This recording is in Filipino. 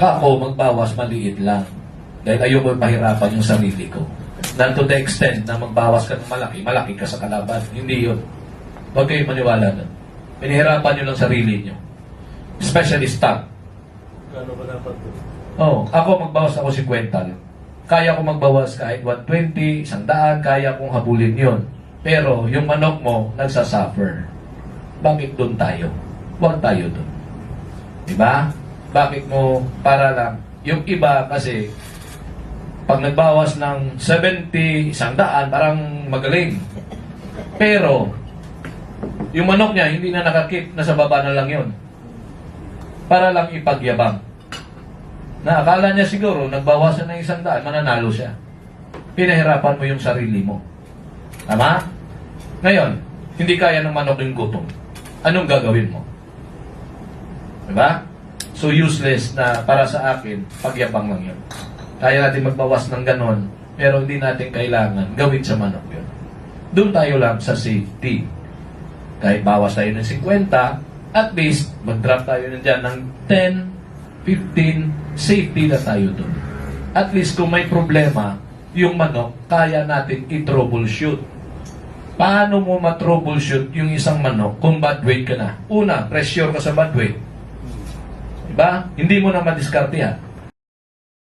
Ako, magbawas maliit lang. Dahil ayoko pahirapan yung sarili ko. Na to the extent na magbawas ka ng malaki, malaki ka sa kalaban. Hindi yun. Huwag kayo maniwala doon. Pinahirapan nyo lang sarili nyo. Especially stock. Gano'n ba dapat po? Ako magbawas ako 50. Kaya ko magbawas kahit 120, 100, kaya kong habulin yun. Pero yung manok mo, nagsasuffer. Bakit doon tayo? Huwag tayo doon. Diba? Bakit mo, para lang, yung iba kasi, pag nagbawas ng 70, 100, parang magaling. Pero, yung manok niya, hindi na nakakip, nasa baba na lang yun. Para lang ipagyabang. Na akala niya siguro, nagbawasan ng 100, mananalo siya. Pinahirapan mo yung sarili mo. Tama? Ngayon, hindi kaya ng manok yung gutom. Anong gagawin mo? Diba? So useless na para sa akin, pagyabang lang yun. Kaya natin magbawas ng ganon, pero hindi natin kailangan gawin sa manok yun. Doon tayo lang sa safety. Kahit bawas tayo ng 50, at least, mag-drop tayo na dyan ng 10, 15, safety na tayo doon. At least, kung may problema, yung manok, kaya natin i-troubleshoot. Paano mo ma-troubleshoot yung isang manok kung bad weight ka na? Una, pressure ka sa bad weight. Diba? Hindi mo na madiskarte yan.